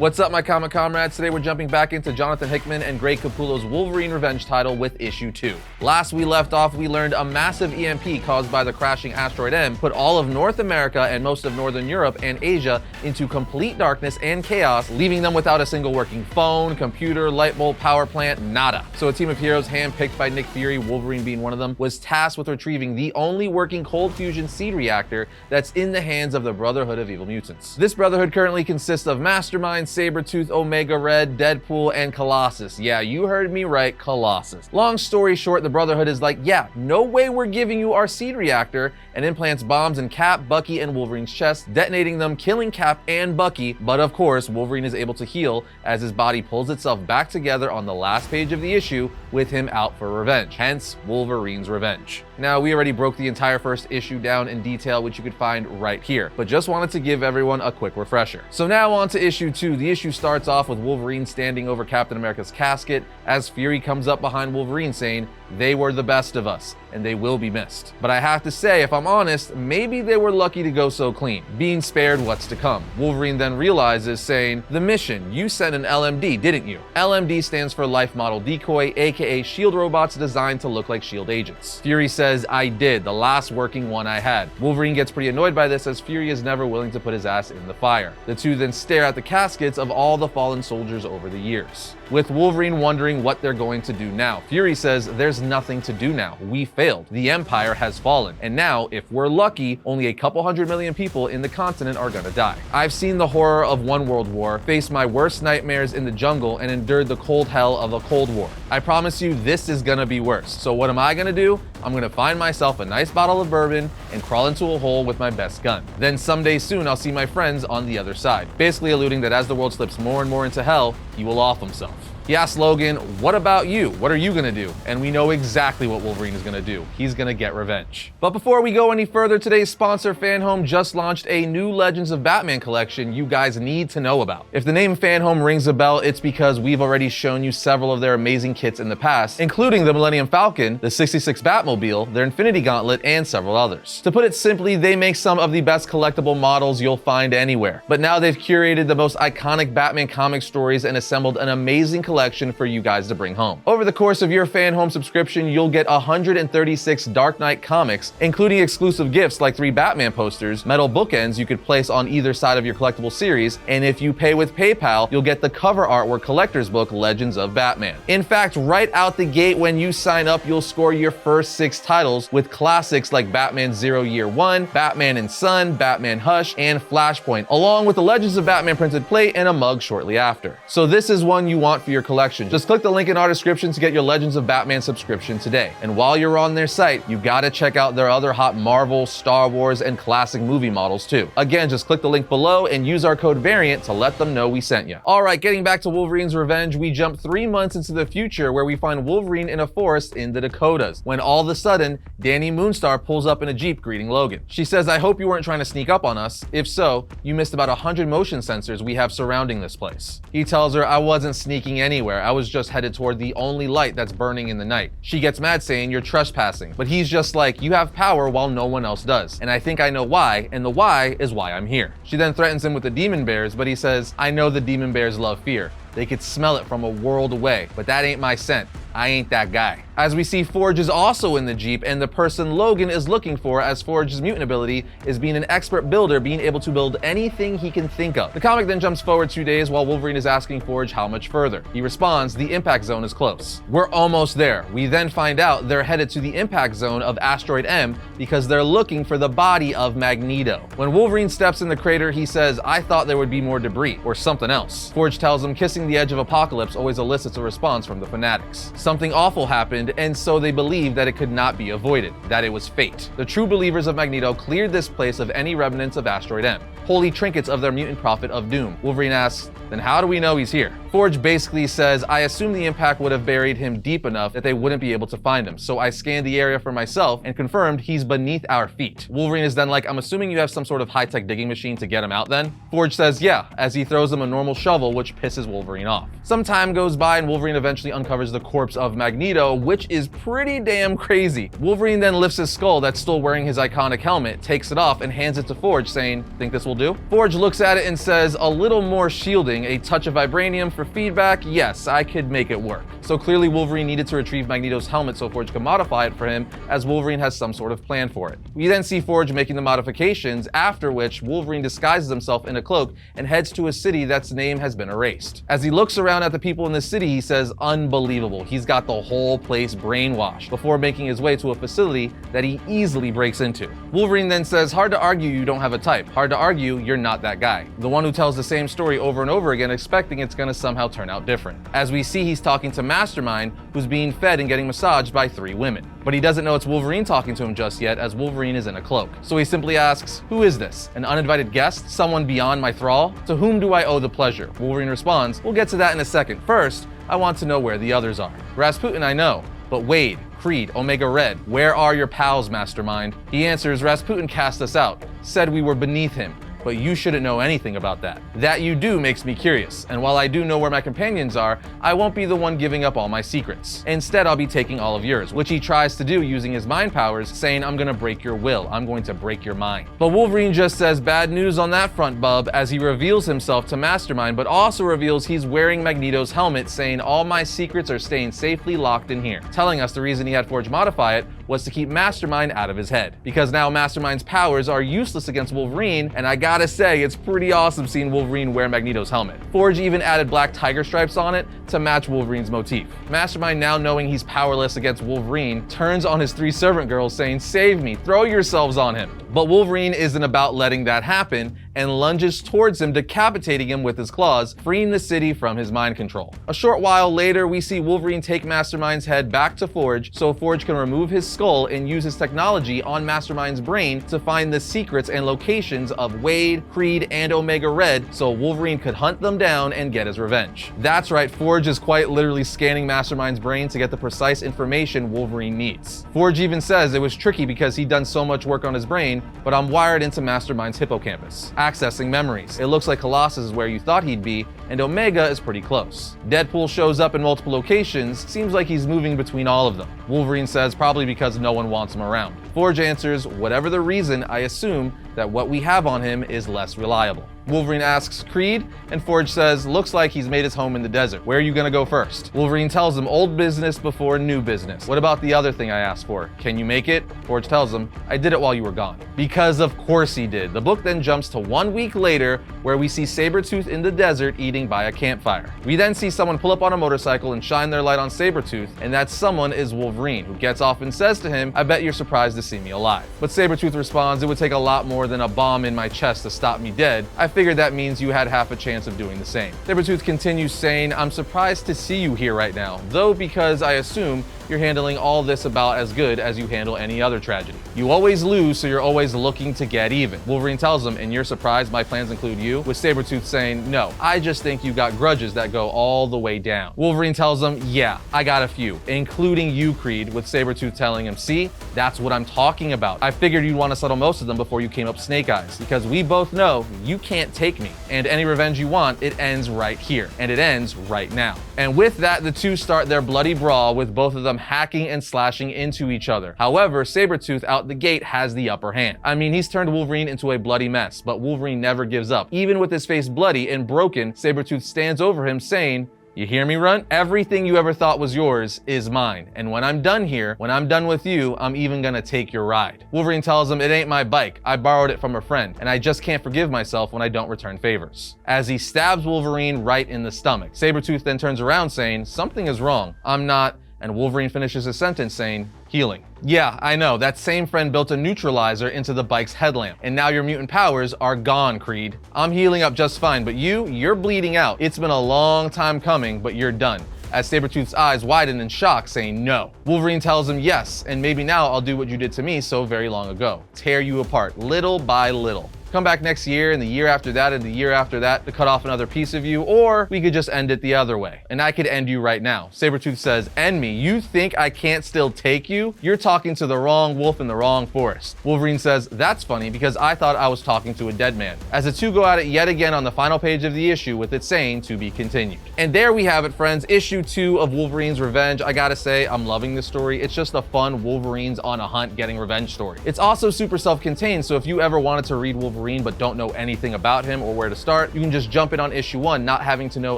What's up, my comic comrades? Today we're jumping back into Jonathan Hickman and Greg Capullo's Wolverine Revenge title with issue 2. Last we left off, we learned a massive EMP caused by the crashing asteroid M put all of North America and most of Northern Europe and Asia into complete darkness and chaos, leaving them without a single working phone, computer, light bulb, power plant, nada. So a team of heroes handpicked by Nick Fury, Wolverine being one of them, was tasked with retrieving the only working cold fusion seed reactor that's in the hands of the Brotherhood of Evil Mutants. This Brotherhood currently consists of Mastermind, Sabretooth, Omega Red, Deadpool, and Colossus. Yeah, you heard me right, Colossus. Long story short, the Brotherhood is like, yeah, no way we're giving you our seed reactor, and implants bombs in Cap, Bucky, and Wolverine's chests, detonating them, killing Cap and Bucky, but of course, Wolverine is able to heal as his body pulls itself back together on the last page of the issue with him out for revenge, hence Wolverine's Revenge. Now, we already broke the entire first issue down in detail, which you could find right here, but just wanted to give everyone a quick refresher. So now on to issue 2. The issue starts off with Wolverine standing over Captain America's casket as Fury comes up behind Wolverine saying, "They were the best of us, and they will be missed." But I have to say, if I'm honest, maybe they were lucky to go so clean, being spared what's to come. Wolverine then realizes, saying, "The mission, you sent an LMD, didn't you?" LMD stands for Life Model Decoy, aka SHIELD robots designed to look like SHIELD agents. Fury says, "I did, the last working one I had." Wolverine gets pretty annoyed by this as Fury is never willing to put his ass in the fire. The two then stare at the caskets of all the fallen soldiers over the years, with Wolverine wondering what they're going to do now. Fury says, "There's nothing to do now. We failed. The Empire has fallen. And now, if we're lucky, only a couple 100 million people in the continent are gonna die. I've seen the horror of one world war, faced my worst nightmares in the jungle, and endured the cold hell of a cold war. I promise you, this is gonna be worse. So what am I gonna do? I'm gonna find myself a nice bottle of bourbon and crawl into a hole with my best gun. Then someday soon, I'll see my friends on the other side." Basically alluding that as the world slips more and more into hell, he will off himself. He asks Logan, "What about you? What are you gonna do?" And we know exactly what Wolverine is gonna do. He's gonna get revenge. But before we go any further, today's sponsor, Fanhome, just launched a new Legends of Batman collection you guys need to know about. If the name Fanhome rings a bell, it's because we've already shown you several of their amazing kits in the past, including the Millennium Falcon, the 66 Batmobile, their Infinity Gauntlet, and several others. To put it simply, they make some of the best collectible models you'll find anywhere. But now they've curated the most iconic Batman comic stories and assembled an amazing collection for you guys to bring home. Over the course of your Fanhome subscription, you'll get 136 Dark Knight comics, including exclusive gifts like 3 Batman posters, metal bookends you could place on either side of your collectible series, and if you pay with PayPal, you'll get the cover artwork collector's book, Legends of Batman. In fact, right out the gate when you sign up, you'll score your first 6 titles with classics like Batman Zero Year One, Batman and Son, Batman Hush, and Flashpoint, along with the Legends of Batman printed plate and a mug shortly after. So this is one you want for your collection. Just click the link in our description to get your Legends of Batman subscription today. And while you're on their site, you gotta check out their other hot Marvel, Star Wars, and classic movie models too. Again, just click the link below and use our code VARIANT to let them know we sent you. All right, getting back to Wolverine's Revenge, we jump 3 months into the future where we find Wolverine in a forest in the Dakotas, when all of a sudden, Danny Moonstar pulls up in a Jeep greeting Logan. She says, "I hope you weren't trying to sneak up on us. If so, you missed about 100 motion sensors we have surrounding this place." He tells her, "I wasn't sneaking anywhere. I was just headed toward the only light that's burning in the night." She gets mad saying, "You're trespassing." But he's just like, "You have power while no one else does. And I think I know why, and the why is why I'm here." She then threatens him with the demon bears, but he says, "I know the demon bears love fear. They could smell it from a world away, but that ain't my scent. I ain't that guy." As we see, Forge is also in the Jeep, and the person Logan is looking for as Forge's mutant ability is being an expert builder, being able to build anything he can think of. The comic then jumps forward 2 days while Wolverine is asking Forge how much further. He responds, "The impact zone is close." We're almost there. We then find out they're headed to the impact zone of Asteroid M because they're looking for the body of Magneto. When Wolverine steps in the crater, he says, "I thought there would be more debris or something else." Forge tells him kissing the edge of apocalypse always elicits a response from the fanatics. Something awful happened, and so they believe that it could not be avoided, that it was fate. The true believers of Magneto cleared this place of any remnants of Asteroid M, holy trinkets of their mutant prophet of doom. Wolverine asks, "Then how do we know he's here?" Forge basically says, "I assume the impact would have buried him deep enough that they wouldn't be able to find him, so I scanned the area for myself and confirmed he's beneath our feet." Wolverine is then like, "I'm assuming you have some sort of high-tech digging machine to get him out then?" Forge says, "Yeah," as he throws him a normal shovel, which pisses Wolverine off. Some time goes by and Wolverine eventually uncovers the corpse of Magneto, which is pretty damn crazy. Wolverine then lifts his skull that's still wearing his iconic helmet, takes it off, and hands it to Forge, saying, "Think this will will do. Forge looks at it and says, a little more shielding, a touch of vibranium for feedback, yes, I could make it work. So clearly Wolverine needed to retrieve Magneto's helmet so Forge could modify it for him, as Wolverine has some sort of plan for it. We then see Forge making the modifications, after which Wolverine disguises himself in a cloak and heads to a city that's name has been erased. As he looks around at the people in the city, he says, unbelievable, he's got the whole place brainwashed, before making his way to a facility that he easily breaks into. Wolverine then says, hard to argue you don't have a type, hard to argue you're not that guy. The one who tells the same story over and over again, expecting it's gonna somehow turn out different. As we see, he's talking to Mastermind, who's being fed and getting massaged by 3 women. But he doesn't know it's Wolverine talking to him just yet, as Wolverine is in a cloak. So he simply asks, who is this? An uninvited guest? Someone beyond my thrall? To whom do I owe the pleasure? Wolverine responds, we'll get to that in a second. First, I want to know where the others are. Rasputin I know, but Wade, Creed, Omega Red, where are your pals, Mastermind? He answers, Rasputin cast us out, said we were beneath him. But you shouldn't know anything about that. That you do makes me curious, and while I do know where my companions are, I won't be the one giving up all my secrets. Instead, I'll be taking all of yours, which he tries to do using his mind powers, saying, I'm gonna break your will, I'm going to break your mind. But Wolverine just says, bad news on that front, bub, as he reveals himself to Mastermind, but also reveals he's wearing Magneto's helmet, saying, all my secrets are staying safely locked in here, telling us the reason he had Forge modify it was to keep Mastermind out of his head. Because now Mastermind's powers are useless against Wolverine, and I gotta say, it's pretty awesome seeing Wolverine wear Magneto's helmet. Forge even added black tiger stripes on it to match Wolverine's motif. Mastermind, now knowing he's powerless against Wolverine, turns on his 3 servant girls saying, save me, throw yourselves on him. But Wolverine isn't about letting that happen, and lunges towards him, decapitating him with his claws, freeing the city from his mind control. A short while later, we see Wolverine take Mastermind's head back to Forge so Forge can remove his skull and use his technology on Mastermind's brain to find the secrets and locations of Wade, Creed, and Omega Red so Wolverine could hunt them down and get his revenge. That's right, Forge is quite literally scanning Mastermind's brain to get the precise information Wolverine needs. Forge even says it was tricky because he'd done so much work on his brain, but I'm wired into Mastermind's hippocampus, accessing memories. It looks like Colossus is where you thought he'd be, and Omega is pretty close. Deadpool shows up in multiple locations, seems like he's moving between all of them. Wolverine says probably because no one wants him around. Forge answers, whatever the reason, I assume that what we have on him is less reliable. Wolverine asks Creed, and Forge says, looks like he's made his home in the desert. Where are you gonna go first? Wolverine tells him, old business before new business. What about the other thing I asked for? Can you make it? Forge tells him, I did it while you were gone. Because of course he did. The book then jumps to 1 week later, where we see Sabretooth in the desert eating by a campfire. We then see someone pull up on a motorcycle and shine their light on Sabretooth, and that someone is Wolverine, who gets off and says to him, I bet you're surprised to see me alive. But Sabretooth responds, it would take a lot more than a bomb in my chest to stop me dead. I figured that means you had half a chance of doing the same. Sabretooth continues saying, I'm surprised to see you here right now, though because I assume you're handling all this about as good as you handle any other tragedy. You always lose, so you're always looking to get even. Wolverine tells him, and you're surprised my plans include you? With Sabretooth saying, no, I just think you got grudges that go all the way down. Wolverine tells him, yeah, I got a few, including you, Creed, with Sabretooth telling him, see, that's what I'm talking about. I figured you'd want to settle most of them before you came up Snake Eyes, because we both know you can't take me, and any revenge you want, it ends right here, and it ends right now. And with that, the two start their bloody brawl, with both of them hacking and slashing into each other. However, Sabretooth out the gate has the upper hand. I mean, he's turned Wolverine into a bloody mess, but Wolverine never gives up. Even with his face bloody and broken, Sabretooth stands over him saying, you hear me, Runt? Everything you ever thought was yours is mine. And when I'm done here, when I'm done with you, I'm even gonna take your ride. Wolverine tells him, it ain't my bike. I borrowed it from a friend, and I just can't forgive myself when I don't return favors. As he stabs Wolverine right in the stomach. Sabretooth then turns around saying, something is wrong. I'm not, and Wolverine finishes his sentence saying, healing. Yeah, I know, that same friend built a neutralizer into the bike's headlamp, and now your mutant powers are gone, Creed. I'm healing up just fine, but you're bleeding out. It's been a long time coming, but you're done. As Sabretooth's eyes widen in shock, saying no. Wolverine tells him yes, and maybe now I'll do what you did to me so very long ago. Tear you apart, little by little. Come back next year, and the year after that, and the year after that to cut off another piece of you, or we could just end it the other way. And I could end you right now. Sabretooth says, end me? You think I can't still take you? You're talking to the wrong wolf in the wrong forest. Wolverine says, that's funny because I thought I was talking to a dead man. As the two go at it yet again on the final page of the issue with it saying to be continued. And there we have it, friends. Issue 2 of Wolverine's Revenge. I gotta say, I'm loving this story. It's just a fun Wolverine's on a hunt getting revenge story. It's also super self-contained, so if you ever wanted to read Wolverine Wolverine but don't know anything about him or where to start, you can just jump in on issue 1, not having to know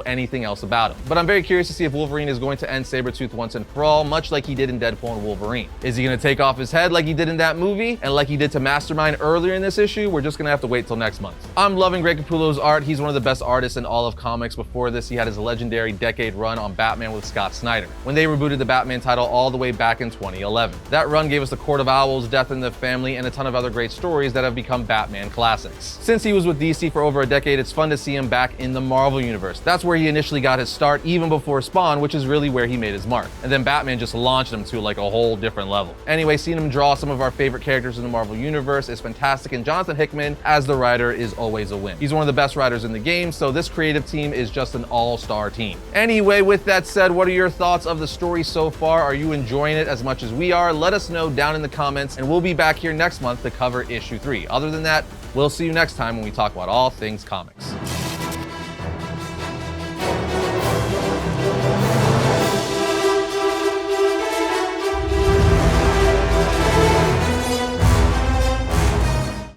anything else about him. But I'm very curious to see if Wolverine is going to end Sabretooth once and for all, much like he did in Deadpool and Wolverine. Is he going to take off his head like he did in that movie and like he did to Mastermind earlier in this issue? We're just going to have to wait till next month. I'm loving Greg Capullo's art. He's one of the best artists in all of comics. Before this, he had his legendary decade run on Batman with Scott Snyder, when they rebooted the Batman title all the way back in 2011. That run gave us The Court of Owls, Death in the Family, and a ton of other great stories that have become Batman classics. Since he was with DC for over a decade, it's fun to see him back in the Marvel Universe. That's where he initially got his start, even before Spawn, which is really where he made his mark. And then Batman just launched him to like a whole different level. Anyway, seeing him draw some of our favorite characters in the Marvel Universe is fantastic, and Jonathan Hickman, as the writer, is always a win. He's one of the best writers in the game, so this creative team is just an all-star team. Anyway, with that said, what are your thoughts of the story so far? Are you enjoying it as much as we are? Let us know down in the comments, and we'll be back here next month to cover issue 3. Other than that, we'll see you next time when we talk about all things comics.